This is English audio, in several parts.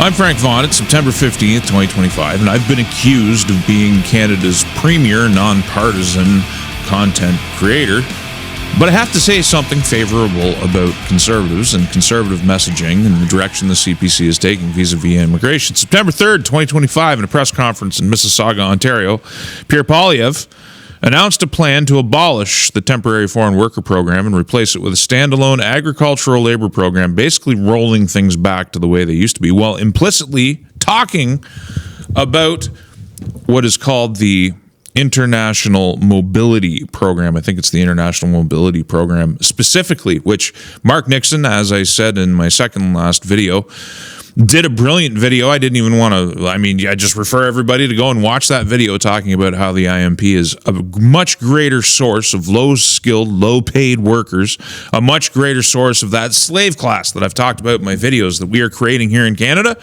I'm Frank Vaughan. It's September 15th, 2025, and I've been accused of being Canada's premier nonpartisan content creator. But I have to say something favorable about Conservatives and conservative messaging and the direction the CPC is taking vis-a-vis immigration. September 3rd, 2025, in a press conference in Mississauga, Ontario, Pierre Poilievre announced a plan to abolish the temporary foreign worker program and replace it with a standalone agricultural labor program, basically rolling things back to the way they used to be, while implicitly talking about what is called the International Mobility Program. I think it's the International Mobility Program specifically, which Mark Nixon, as I said in my second last video, did a brilliant video. I didn't even want to, I just refer everybody to go and watch that video talking about how the IMP is a much greater source of low-skilled, low-paid workers, a much greater source of that slave class that I've talked about in my videos that we are creating here in Canada.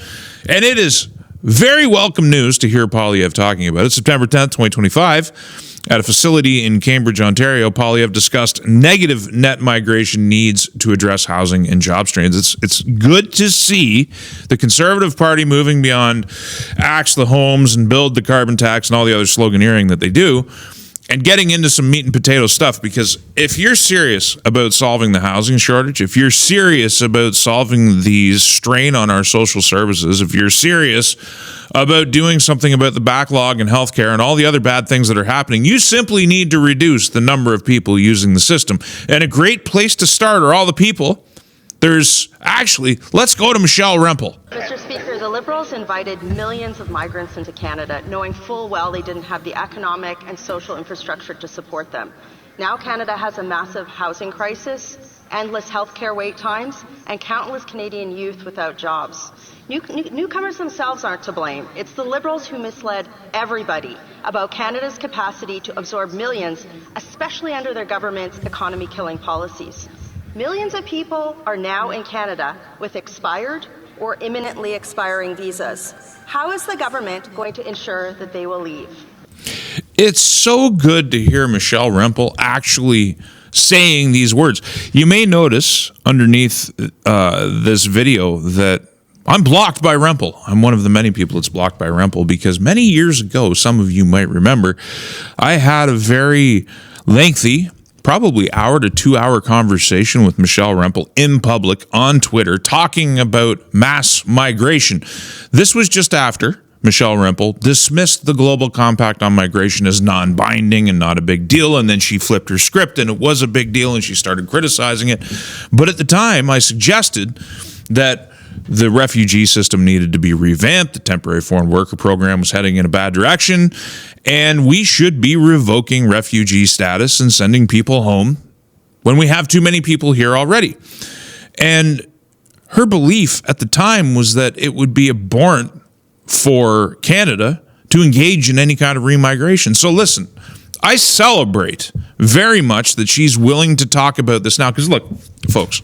And it is very welcome news to hear Poilievre talking about it. September 10th, 2025, at a facility in Cambridge, Ontario, Poilievre discussed negative net migration needs to address housing and job strains. It's good to see the Conservative Party moving beyond axe the homes and build the carbon tax and all the other sloganeering that they do, and getting into some meat and potato stuff, because if you're serious about solving the housing shortage, if you're serious about solving the strain on our social services, if you're serious about doing something about the backlog in healthcare and all the other bad things that are happening, you simply need to reduce the number of people using the system. And a great place to start are all the people. Let's go to Michelle Rempel. Mr. Speaker, the Liberals invited millions of migrants into Canada, knowing full well they didn't have the economic and social infrastructure to support them. Now Canada has a massive housing crisis, endless healthcare wait times, and countless Canadian youth without jobs. Newcomers themselves aren't to blame. It's the Liberals who misled everybody about Canada's capacity to absorb millions, especially under their government's economy-killing policies. Millions of people are now in Canada with expired or imminently expiring visas. How is the government going to ensure that they will leave? It's so good to hear Michelle Rempel actually saying these words. You may notice underneath this video that I'm blocked by Rempel. I'm one of the many people that's blocked by Rempel because many years ago, some of you might remember, I had a very lengthy, probably hour to 2 hour conversation with Michelle Rempel in public on Twitter talking about mass migration. This was just after Michelle Rempel dismissed the Global Compact on migration as non-binding and not a big deal, and then she flipped her script and it was a big deal and she started criticizing it. But at the time, I suggested that the refugee system needed to be revamped, the temporary foreign worker program was heading in a bad direction, and we should be revoking refugee status and sending people home when we have too many people here already. And her belief at the time was that it would be abhorrent for Canada to engage in any kind of remigration. So listen, I celebrate very much that she's willing to talk about this now, because look, folks,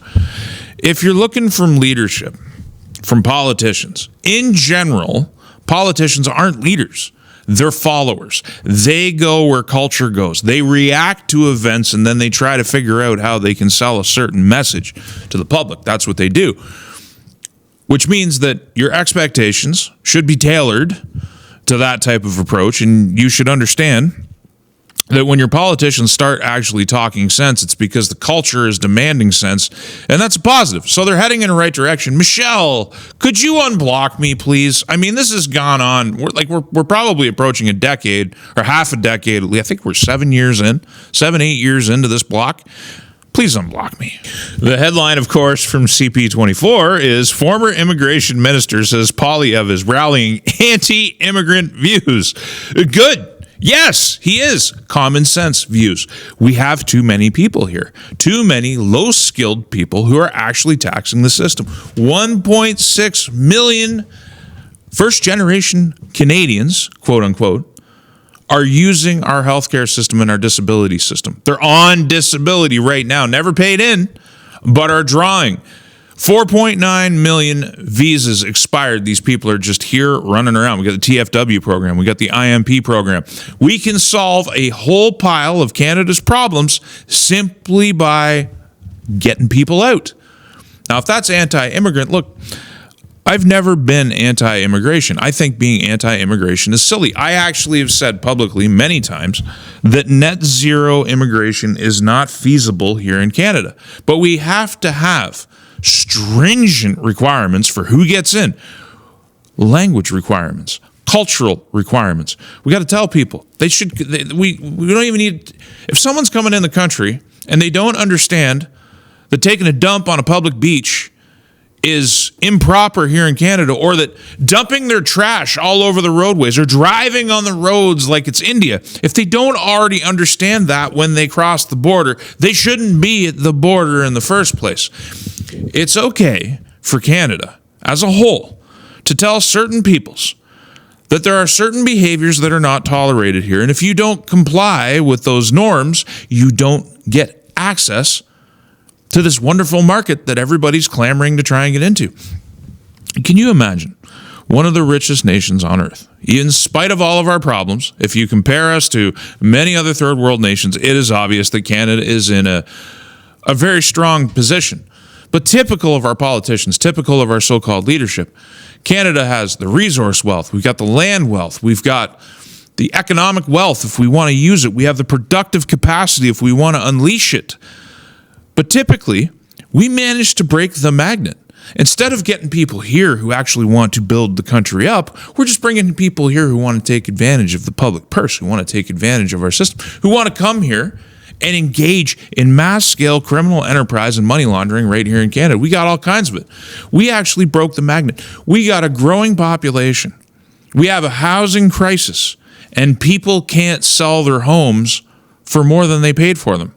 if you're looking from leadership, from politicians, in general, politicians aren't leaders. They're followers. They go where culture goes. They react to events and then they try to figure out how they can sell a certain message to the public. That's what they do. Which means that your expectations should be tailored to that type of approach, and you should understand that when your politicians start actually talking sense, it's because the culture is demanding sense, and that's a positive. So they're heading in the right direction. Michelle, could you unblock me, please? I mean, this has gone on. We're probably approaching a decade or half a decade. I think we're 8 years into this block. Please unblock me. The headline, of course, from CP24 is former immigration minister says Poilievre is rallying anti-immigrant views. Good. Yes, he is. Common sense views. We have too many people here. Too many low-skilled people who are actually taxing the system. 1.6 million first-generation Canadians, quote-unquote, are using our healthcare system and our disability system. They're on disability right now, never paid in, but are drawing. 4.9 million visas expired. These people are just here running around. We got the TFW program. We got the IMP program. We can solve a whole pile of Canada's problems simply by getting people out. Now, if that's anti-immigrant, look, I've never been anti-immigration. I think being anti-immigration is silly. I actually have said publicly many times that net zero immigration is not feasible here in Canada. But we have to have stringent requirements for who gets in. Language requirements, cultural requirements. We got to tell people we don't even need, if someone's coming in the country and they don't understand that taking a dump on a public beach is improper here in Canada, or that dumping their trash all over the roadways or driving on the roads like it's India, if they don't already understand that when they cross the border, they shouldn't be at the border in the first place. It's okay for Canada as a whole to tell certain peoples that there are certain behaviors that are not tolerated here, and if you don't comply with those norms, you don't get access to this wonderful market that everybody's clamoring to try and get into. Can you imagine one of the richest nations on earth, in spite of all of our problems? If you compare us to many other third world nations, it is obvious that Canada is in a very strong position. But typical of our politicians, typical of our so-called leadership, Canada has the resource wealth, we've got the land wealth, we've got the economic wealth if we want to use it, we have the productive capacity if we want to unleash it. But typically, we manage to break the magnet. Instead of getting people here who actually want to build the country up, we're just bringing people here who want to take advantage of the public purse, who want to take advantage of our system, who want to come here and engage in mass-scale criminal enterprise and money laundering right here in Canada. We got all kinds of it. We actually broke the magnet. We got a growing population. We have a housing crisis, and people can't sell their homes for more than they paid for them.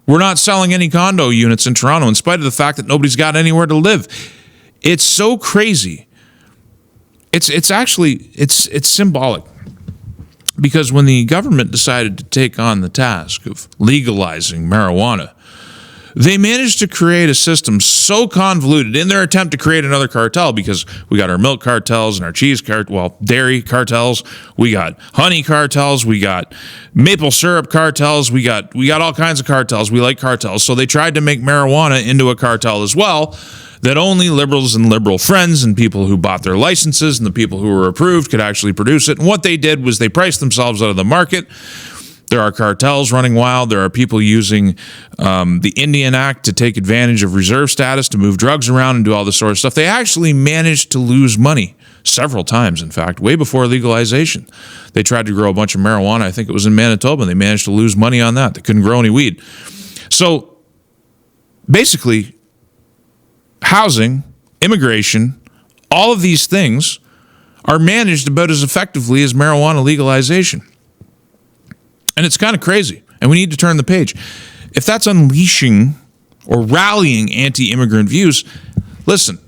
We're not selling any condo units in Toronto in spite of the fact that nobody's got anywhere to live. It's so crazy. It's symbolic. Because when the government decided to take on the task of legalizing marijuana, they managed to create a system so convoluted in their attempt to create another cartel, because we got our milk cartels and our dairy cartels, we got honey cartels, we got maple syrup cartels, we got all kinds of cartels. We like cartels. So they tried to make marijuana into a cartel as well, that only liberals and liberal friends and people who bought their licenses and the people who were approved could actually produce it. And what they did was they priced themselves out of the market. There are cartels running wild. There are people using the Indian Act to take advantage of reserve status to move drugs around and do all this sort of stuff. They actually managed to lose money several times, in fact, way before legalization. They tried to grow a bunch of marijuana. I think it was in Manitoba, and they managed to lose money on that. They couldn't grow any weed. So basically, housing, immigration, all of these things are managed about as effectively as marijuana legalization. And it's kind of crazy, and we need to turn the page. If that's unleashing or rallying anti-immigrant views, listen,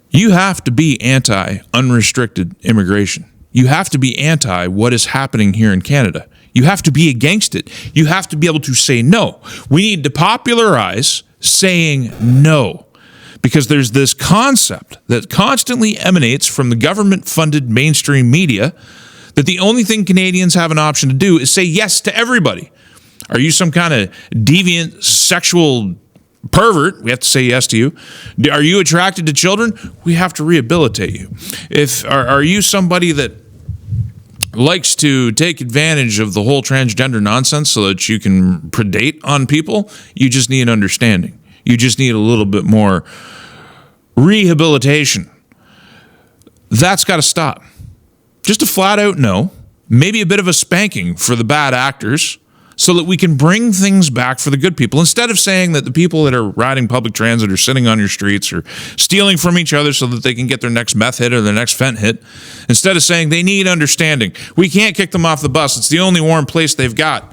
you have to be anti-unrestricted immigration. You have to be anti what is happening here in Canada. You have to be against it. You have to be able to say no. We need to popularize saying no, because there's this concept that constantly emanates from the government-funded mainstream media that the only thing Canadians have an option to do is say yes to everybody. Are you some kind of deviant sexual pervert? We have to say yes to you. Are you attracted to children? We have to rehabilitate you. Are you somebody that likes to take advantage of the whole transgender nonsense so that you can predate on people? You just need understanding. You just need a little bit more rehabilitation. That's got to stop. Just a flat out no, maybe a bit of a spanking for the bad actors so that we can bring things back for the good people. Instead of saying that the people that are riding public transit or sitting on your streets or stealing from each other so that they can get their next meth hit or their next fent hit, instead of saying they need understanding, we can't kick them off the bus. It's the only warm place they've got.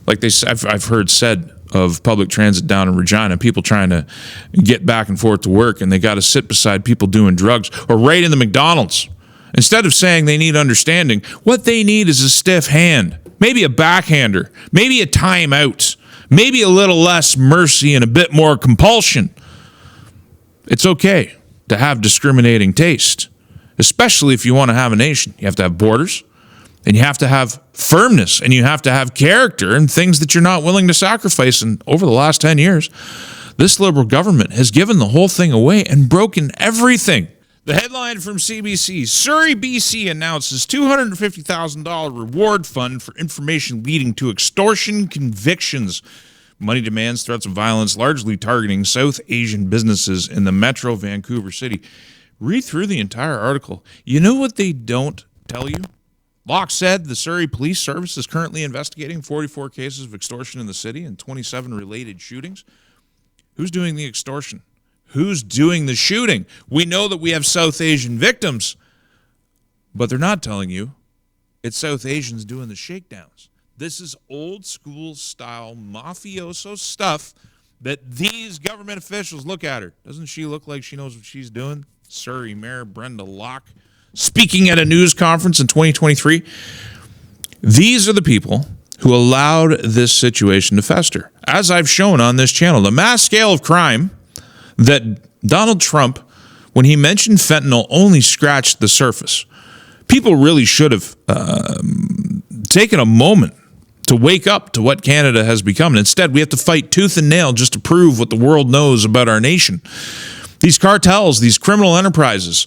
Like I've heard said of public transit down in Regina, people trying to get back and forth to work, and they got to sit beside people doing drugs, or right in the McDonald's. Instead of saying they need understanding, what they need is a stiff hand, maybe a backhander, maybe a timeout, maybe a little less mercy and a bit more compulsion. It's okay to have discriminating taste, especially if you want to have a nation. You have to have borders, and you have to have firmness, and you have to have character and things that you're not willing to sacrifice. And over the last 10 years, This Liberal government has given the whole thing away and broken everything. The headline from CBC, Surrey, BC announces $250,000 reward fund for information leading to extortion convictions. Money demands, threats of violence, largely targeting South Asian businesses in the Metro Vancouver City. Read through the entire article. You know what they don't tell you? Locke said the Surrey Police Service is currently investigating 44 cases of extortion in the city and 27 related shootings. Who's doing the extortion? Who's doing the shooting? We know that we have South Asian victims, but they're not telling you it's South Asians doing the shakedowns. This is old school style mafioso stuff that these government officials look at her. Doesn't she look like she knows what she's doing? Surrey Mayor Brenda Locke speaking at a news conference in 2023. These are the people who allowed this situation to fester. As I've shown on this channel, the mass scale of crime that Donald Trump, when he mentioned fentanyl, only scratched the surface. People really should have taken a moment to wake up to what Canada has become. And instead, we have to fight tooth and nail just to prove what the world knows about our nation. These cartels, these criminal enterprises,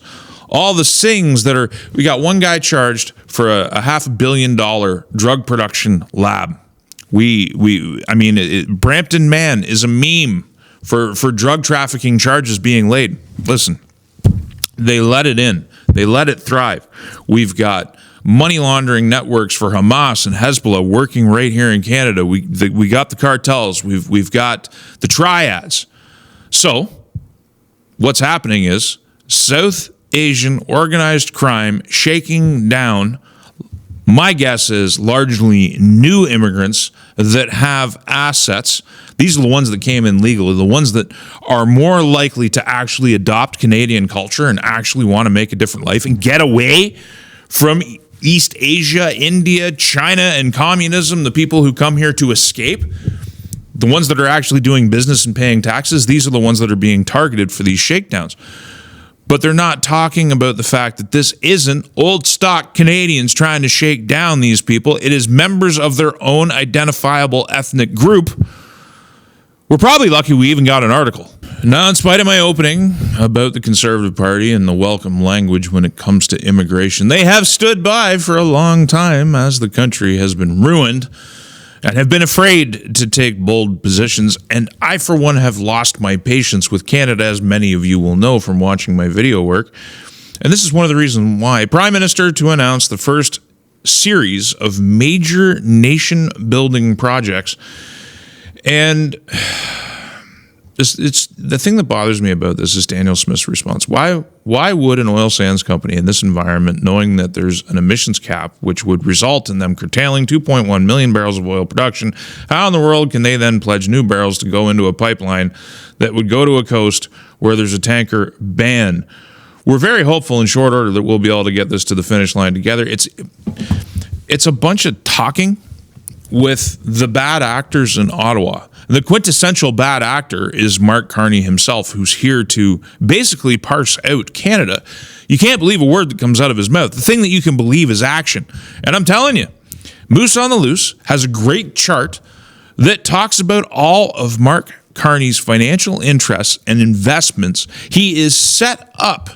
all the things that are, we got one guy charged for a $500 million drug production lab. Brampton Man is a meme for drug trafficking charges being laid. Listen, they let it in. They let it thrive. We've got money laundering networks for Hamas and Hezbollah working right here in Canada. We got the cartels. We've got the triads. So what's happening is South Asian organized crime shaking down, my guess is largely new immigrants that have assets. These are the ones that came in legally, the ones that are more likely to actually adopt Canadian culture and actually want to make a different life and get away from East Asia, India, China, and communism, the people who come here to escape. The ones that are actually doing business and paying taxes, these are the ones that are being targeted for these shakedowns. But they're not talking about the fact that this isn't old stock Canadians trying to shake down these people. It is members of their own identifiable ethnic group. We're probably lucky we even got an article. Now, in spite of my opening about the Conservative Party and the welcome language when it comes to immigration, they have stood by for a long time as the country has been ruined and have been afraid to take bold positions. And I, for one, have lost my patience with Canada, as many of you will know from watching my video work. And this is one of the reasons why. Prime Minister to announce the first series of major nation-building projects. And it's the thing that bothers me about this is Daniel Smith's response. Why would an oil sands company in this environment, knowing that there's an emissions cap, which would result in them curtailing 2.1 million barrels of oil production, how in the world can they then pledge new barrels to go into a pipeline that would go to a coast where there's a tanker ban? We're very hopeful in short order that we'll be able to get this to the finish line together. It's a bunch of talking with the bad actors in Ottawa. The quintessential bad actor is Mark Carney himself, who's here to basically parse out Canada. You can't believe a word that comes out of his mouth. The thing that you can believe is action. And I'm telling you, Moose on the Loose has a great chart that talks about all of Mark Carney's financial interests and investments. He is set up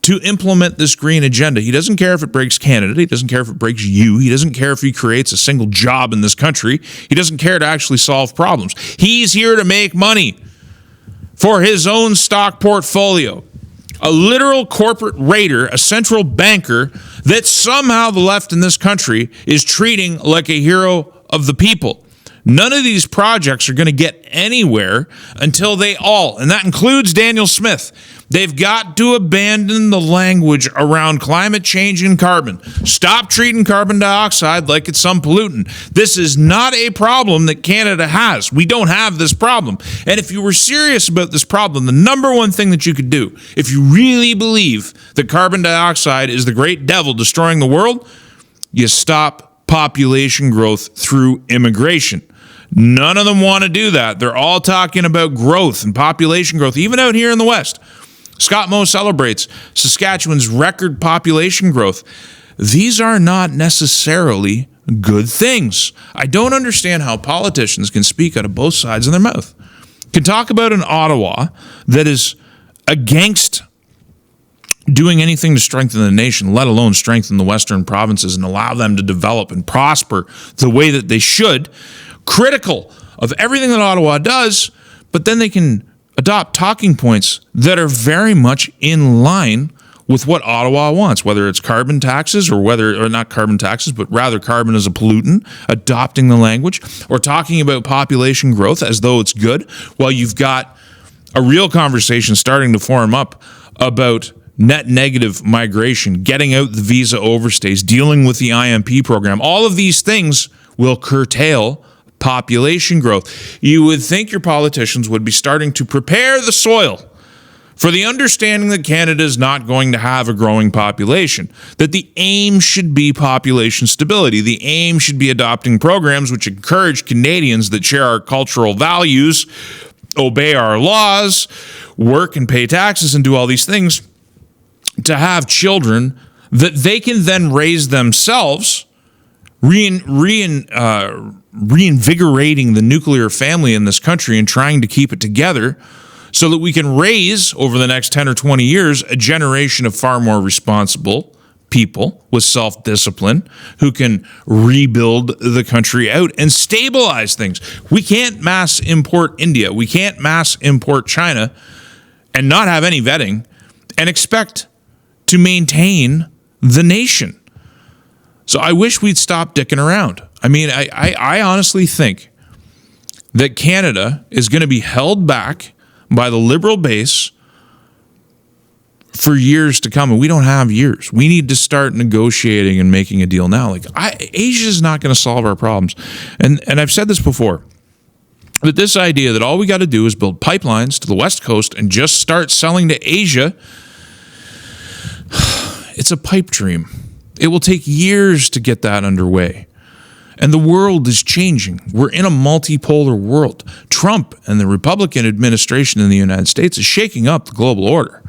to implement this green agenda. He doesn't care if it breaks Canada. He doesn't care if it breaks you. He doesn't care if he creates a single job in this country. He doesn't care to actually solve problems. He's here to make money for his own stock portfolio. A literal corporate raider, a central banker that somehow the left in this country is treating like a hero of the people. None of these projects are going to get anywhere until they all, and that includes Daniel Smith, they've got to abandon the language around climate change and carbon. Stop treating carbon dioxide like it's some pollutant. This is not a problem that Canada has. We don't have this problem. And if you were serious about this problem, the number one thing that you could do, if you really believe that carbon dioxide is the great devil destroying the world, you stop population growth through immigration. None of them want to do that. They're all talking about growth and population growth, even out here in the West. Scott Moe celebrates Saskatchewan's record population growth. These are not necessarily good things. I don't understand how politicians can speak out of both sides of their mouth. can talk about an Ottawa that is against doing anything to strengthen the nation, let alone strengthen the Western provinces and allow them to develop and prosper the way that they should, critical of everything that Ottawa does, but then they can adopt talking points that are very much in line with what Ottawa wants, whether it's carbon taxes or not carbon taxes, but rather carbon as a pollutant, adopting the language, or talking about population growth as though it's good, while you've got a real conversation starting to form up about net negative migration, getting out the visa overstays, dealing with the IMP program. All of these things will curtail population growth. You would think your politicians would be starting to prepare the soil for the understanding that Canada is not going to have a growing population, that the aim should be population stability. The aim should be adopting programs which encourage Canadians that share our cultural values, obey our laws, work and pay taxes and do all these things, to have children that they can then raise themselves, reinvigorating the nuclear family in this country and trying to keep it together, so that we can raise, over the next 10 or 20 years, a generation of far more responsible people with self-discipline who can rebuild the country out and stabilize things. We can't mass import India. We can't mass import China and not have any vetting and expect to maintain the nation. So I wish we'd stop dicking around. I mean, I honestly think that Canada is going to be held back by the Liberal base for years to come, and we don't have years. We need to start negotiating and making a deal now. Asia is not going to solve our problems, and I've said this before, that this idea that all we got to do is build pipelines to the West Coast and just start selling to Asia, it's a pipe dream. It will take years to get that underway. And the world is changing. We're in a multipolar world. Trump and the Republican administration in the United States is shaking up the global order.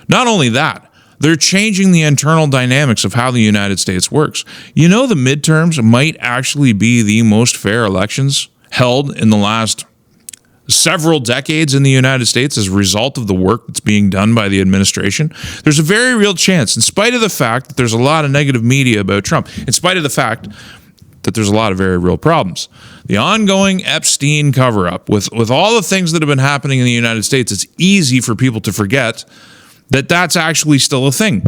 Not only that, they're changing the internal dynamics of how the United States works. You know, the midterms might actually be the most fair elections held in the last several decades in the United States as a result of the work that's being done by the administration. There's a very real chance, in spite of the fact that there's a lot of negative media about Trump, in spite of the fact that there's a lot of very real problems. The ongoing Epstein cover-up, with all the things that have been happening in the United States, it's easy for people to forget that that's actually still a thing.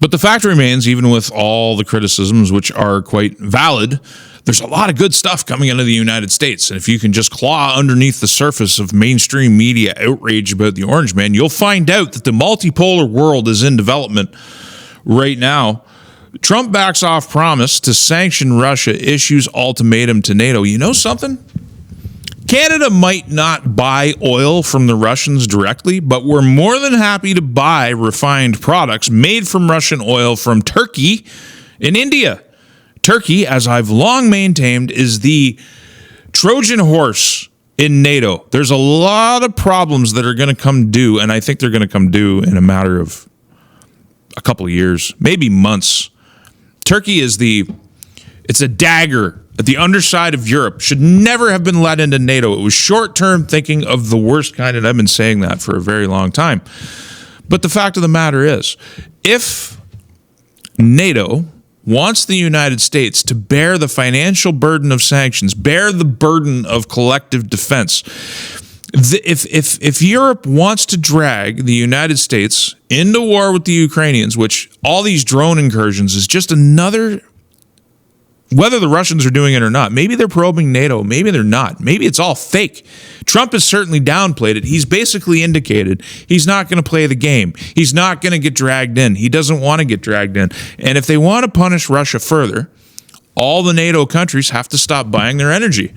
But the fact remains, even with all the criticisms, which are quite valid, there's a lot of good stuff coming into the United States. And if you can just claw underneath the surface of mainstream media outrage about the Orange Man, you'll find out that the multipolar world is in development right now. Trump backs off promise to sanction Russia, issues ultimatum to NATO. You know something? Canada might not buy oil from the Russians directly, but we're more than happy to buy refined products made from Russian oil from Turkey and India. Turkey, as I've long maintained, is the Trojan horse in NATO. There's a lot of problems that are going to come due, and I think they're going to come due in a matter of a couple of years, maybe months. Turkey is it's a dagger at the underside of Europe. Should never have been let into NATO. It was short-term thinking of the worst kind, and I've been saying that for a very long time. But the fact of the matter is, if NATO wants the United States to bear the financial burden of sanctions, bear the burden of collective defense, if Europe wants to drag the United States into war with the Ukrainians, which all these drone incursions is just another, whether the Russians are doing it or not, maybe they're probing NATO, maybe they're not, maybe it's all fake. Trump has certainly downplayed it. He's basically indicated he's not going to play the game. He's not going to get dragged in. He doesn't want to get dragged in. And if they want to punish Russia further, all the NATO countries have to stop buying their energy.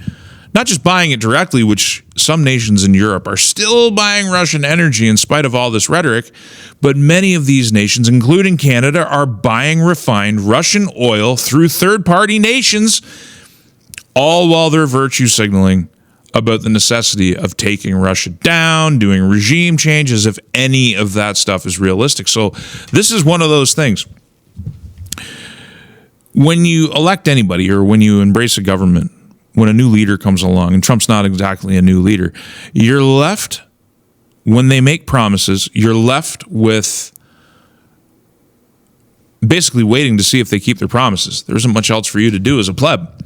Not just buying it directly, which some nations in Europe are still buying Russian energy in spite of all this rhetoric, but many of these nations, including Canada, are buying refined Russian oil through third-party nations, all while they're virtue signaling about the necessity of taking Russia down, doing regime changes, if any of that stuff is realistic. So this is one of those things. When you elect anybody or when you embrace a government, when a new leader comes along, and Trump's not exactly a new leader, you're left, when they make promises, you're left with basically waiting to see if they keep their promises. There isn't much else for you to do as a pleb.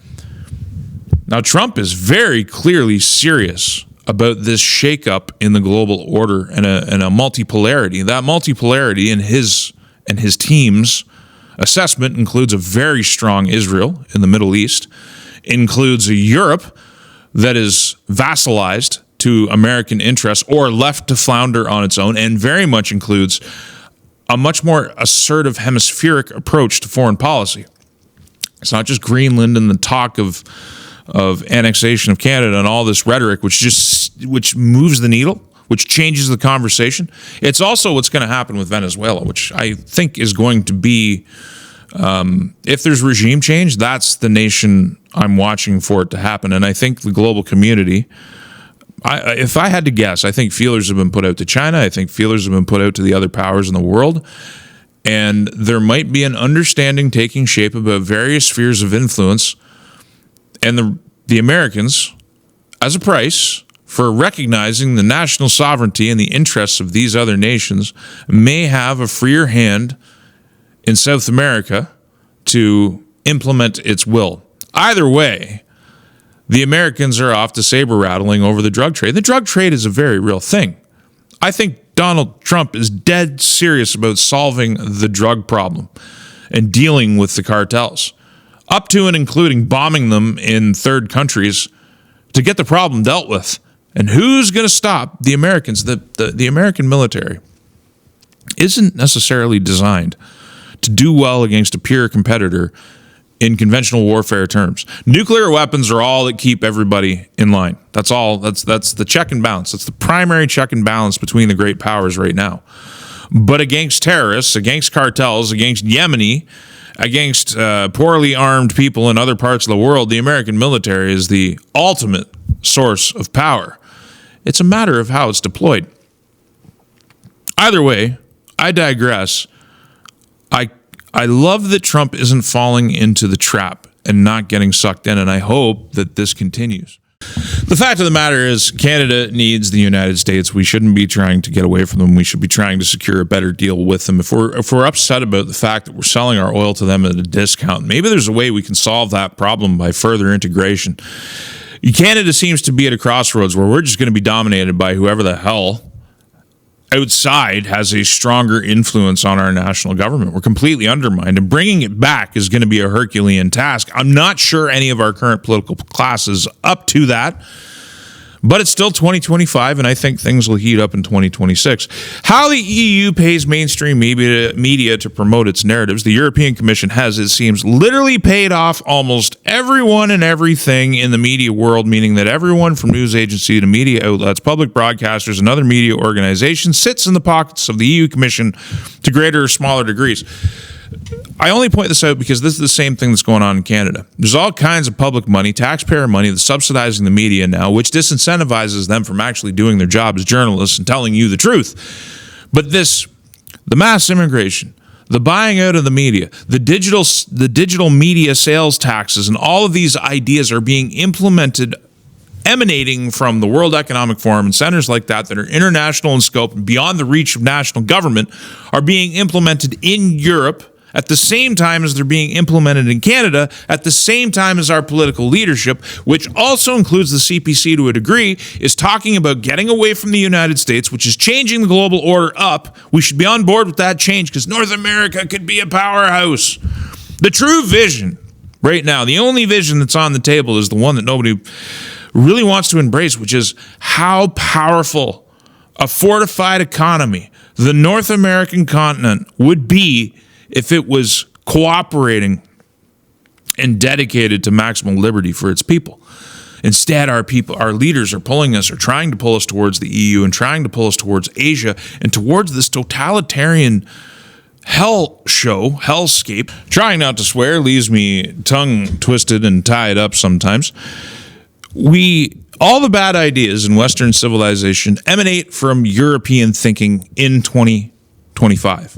Now, Trump is very clearly serious about this shakeup in the global order and a multipolarity. That multipolarity in his team's assessment includes a very strong Israel in the Middle East, includes a Europe that is vassalized to American interests or left to flounder on its own, and very much includes a much more assertive hemispheric approach to foreign policy. It's not just Greenland and the talk of annexation of Canada and all this rhetoric, which moves the needle, which changes the conversation. It's also what's going to happen with Venezuela, which I think is going to be, if there's regime change, that's the nation I'm watching for it to happen. And I think the global community, if I had to guess, I think feelers have been put out to China. I think feelers have been put out to the other powers in the world. And there might be an understanding taking shape about various spheres of influence. And the Americans, as a price for recognizing the national sovereignty and the interests of these other nations, may have a freer hand in South America to implement its will. Either way, the Americans are off to saber rattling over the drug trade. The drug trade is a very real thing. I think Donald Trump is dead serious about solving the drug problem and dealing with the cartels, up to and including bombing them in third countries to get the problem dealt with. And who's going to stop the Americans? The American military isn't necessarily designed to do well against a peer competitor in conventional warfare terms. Nuclear weapons are all that keep everybody in line. That's all. That's the check and balance. That's the primary check and balance between the great powers right now. But against terrorists, against cartels, against Yemeni, against poorly armed people in other parts of the world, the American military is the ultimate source of power. It's a matter of how it's deployed. Either way, I digress. I love that Trump isn't falling into the trap and not getting sucked in, and I hope that this continues. The fact of the matter is, Canada needs the United States. We shouldn't be trying to get away from them. We should be trying to secure a better deal with them. If we're upset about the fact that we're selling our oil to them at a discount, maybe there's a way we can solve that problem by further integration. Canada seems to be at a crossroads where we're just going to be dominated by whoever the hell outside has a stronger influence on our national government. We're completely undermined, and bringing it back is going to be a Herculean task. I'm not sure any of our current political class is up to that, but it's still 2025, and I think things will heat up in 2026. How the EU pays mainstream media to promote its narratives. The European Commission has, it seems, literally paid off almost everyone and everything in the media world, meaning that everyone from news agency to media outlets, public broadcasters, and other media organizations sits in the pockets of the EU Commission to greater or smaller degrees. I only point this out because this is the same thing that's going on in Canada. There's all kinds of public money, taxpayer money, that's subsidizing the media now, which disincentivizes them from actually doing their job as journalists and telling you the truth. But the mass immigration, the buying out of the media, the digital media sales taxes, and all of these ideas are being implemented, emanating from the World Economic Forum and centers like that are international in scope and beyond the reach of national government, are being implemented in Europe at the same time as they're being implemented in Canada, at the same time as our political leadership, which also includes the CPC to a degree, is talking about getting away from the United States, which is changing the global order up. We should be on board with that change because North America could be a powerhouse. The true vision right now, the only vision that's on the table, is the one that nobody really wants to embrace, which is how powerful a fortified economy the North American continent would be if it was cooperating and dedicated to maximum liberty for its people. Instead, our leaders are trying to pull us towards the EU and trying to pull us towards Asia and towards this totalitarian hellscape. Trying not to swear leaves me tongue twisted and tied up sometimes. All the bad ideas in Western civilization emanate from European thinking in 2025.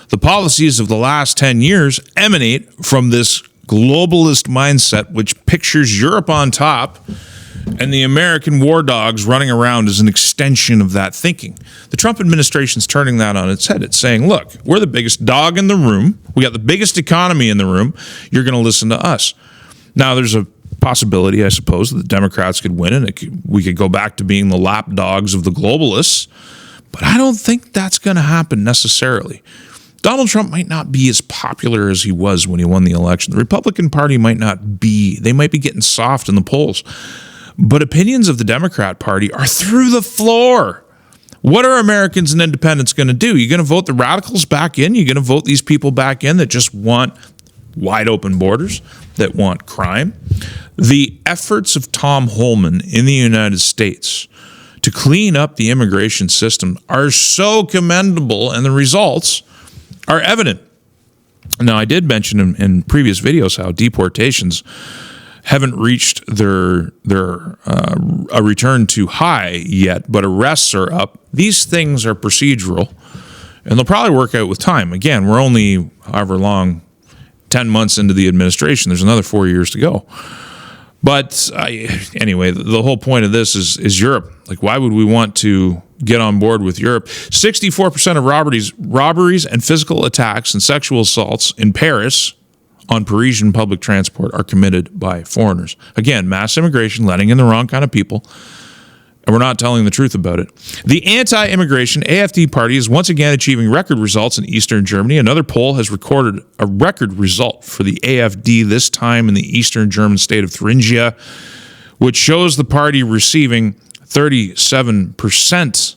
The policies of the last 10 years emanate from this globalist mindset, which pictures Europe on top and the American war dogs running around as an extension of that thinking. The Trump administration's turning that on its head. It's saying, look, we're the biggest dog in the room. We got the biggest economy in the room. You're going to listen to us. Now, there's a possibility, I suppose, that the Democrats could win and we could go back to being the lapdogs of the globalists. But I don't think that's going to happen necessarily. Donald Trump might not be as popular as he was when he won the election. The Republican Party might not be. They might be getting soft in the polls. But opinions of the Democrat Party are through the floor. What are Americans and independents going to do? You're going to vote the radicals back in? You're going to vote these people back in that just want wide open borders, that want crime? The efforts of Tom Homan in the United States to clean up the immigration system are so commendable, and the results are evident. Now, I did mention in previous videos how deportations haven't reached their a return to high yet, but arrests are up. These things are procedural, and they'll probably work out with time. Again, we're only however long, 10 months into the administration. There's another 4 years to go. But anyway, the whole point of this is Europe. Like, why would we want to get on board with Europe? 64% of robberies and physical attacks and sexual assaults in Paris on Parisian public transport are committed by foreigners. Again, mass immigration, letting in the wrong kind of people, and we're not telling the truth about it. The anti-immigration AfD party is once again achieving record results in eastern Germany. Another poll has recorded a record result for the AfD, this time in the eastern German state of Thuringia, which shows the party receiving 37%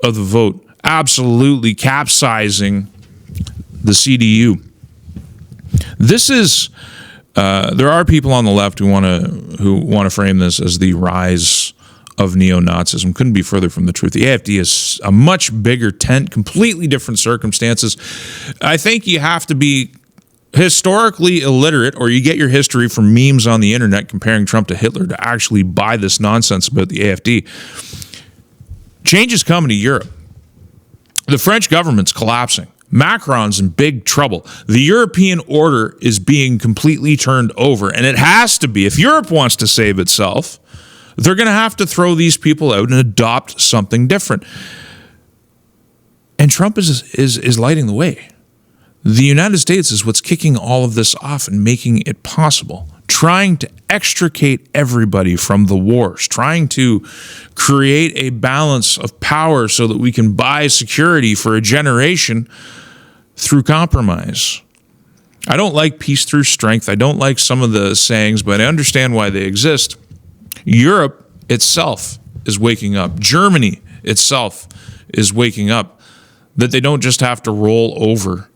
of the vote, absolutely capsizing the CDU. This is there are people on the left who want to frame this as the rise of neo-Nazism. Couldn't be further from the truth. The AfD is a much bigger tent, completely different circumstances. I think you have to be historically illiterate, or you get your history from memes on the internet comparing Trump to Hitler, to actually buy this nonsense about the AfD. Change is coming to Europe. The French government's collapsing. Macron's in big trouble. The European order is being completely turned over, and it has to be. If Europe wants to save itself, they're going to have to throw these people out and adopt something different. And Trump is lighting the way. The United States is what's kicking all of this off and making it possible, trying to extricate everybody from the wars, trying to create a balance of power so that we can buy security for a generation through compromise. I don't like peace through strength. I don't like some of the sayings, but I understand why they exist. Europe itself is waking up. Germany itself is waking up, that they don't just have to roll over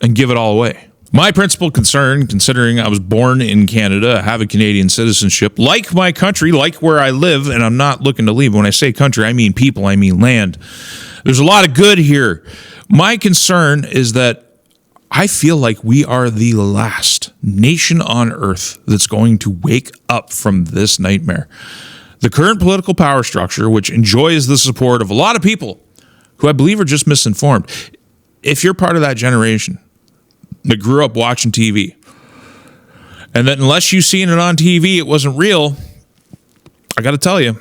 and give it all away. My principal concern, considering I was born in Canada, I have a Canadian citizenship, like my country, like where I live, and I'm not looking to leave. When I say country, I mean people, I mean land. There's a lot of good here. My concern is that I feel like we are the last nation on earth that's going to wake up from this nightmare. The current political power structure, which enjoys the support of a lot of people who I believe are just misinformed. If you're part of that generation that grew up watching TV, and that unless you've seen it on TV, it wasn't real, I got to tell you,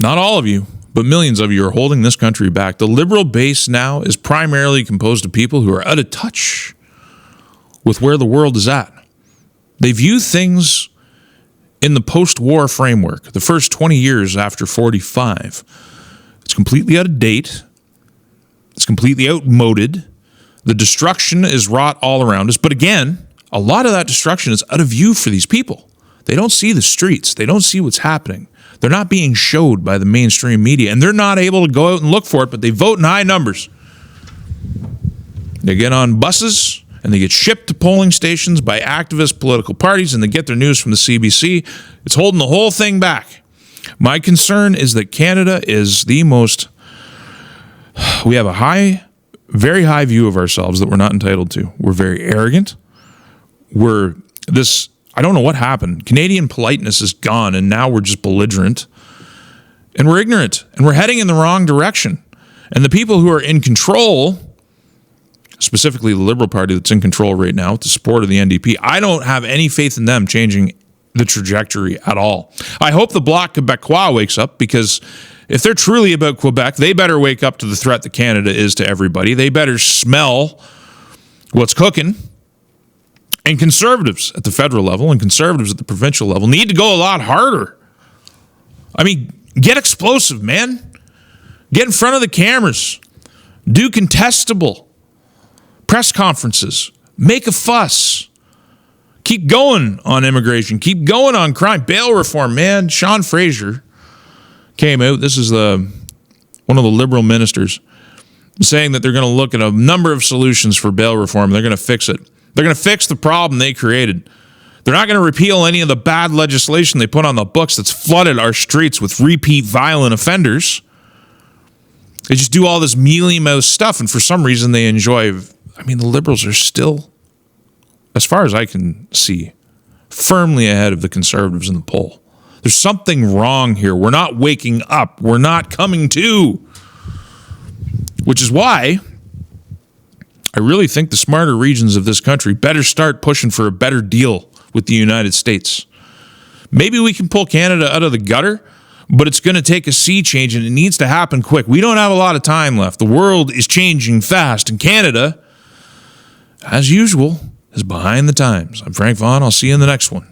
not all of you, but millions of you are holding this country back. The liberal base now is primarily composed of people who are out of touch with where the world is at. They view things in the post-war framework, the first 20 years after 45. It's completely out of date. It's completely outmoded. The destruction is wrought all around us. But again, a lot of that destruction is out of view for these people. They don't see the streets. They don't see what's happening. They're not being showed by the mainstream media, and they're not able to go out and look for it, but they vote in high numbers. They get on buses, and they get shipped to polling stations by activist political parties, and they get their news from the CPC. It's holding the whole thing back. My concern is that Canada is the most... We have a very high view of ourselves that we're not entitled to. We're very arrogant. I don't know what happened. Canadian politeness is gone, and now we're just belligerent. And we're ignorant, and we're heading in the wrong direction. And the people who are in control specifically the Liberal Party that's in control right now with the support of the NDP, I don't have any faith in them changing the trajectory at all. I hope the Bloc Québécois wakes up, because if they're truly about Quebec, they better wake up to the threat that Canada is to everybody. They better smell what's cooking. And Conservatives at the federal level and Conservatives at the provincial level need to go a lot harder. I mean, get explosive, man. Get in front of the cameras. Do contestable press conferences. Make a fuss. Keep going on immigration. Keep going on crime. Bail reform, man. Sean Fraser came out. This is one of the Liberal ministers saying that they're going to look at a number of solutions for bail reform. They're going to fix it. They're going to fix the problem they created. They're not going to repeal any of the bad legislation they put on the books that's flooded our streets with repeat violent offenders. They just do all this mealy-mouthed stuff, and for some reason they enjoy... I mean, the Liberals are still, as far as I can see, firmly ahead of the Conservatives in the poll. There's something wrong here. We're not waking up. We're not coming to. Which is why I really think the smarter regions of this country better start pushing for a better deal with the United States. Maybe we can pull Canada out of the gutter, but it's going to take a sea change, and it needs to happen quick. We don't have a lot of time left. The world is changing fast, and Canada, as usual, is behind the times. I'm Frank Vaughn. I'll see you in the next one.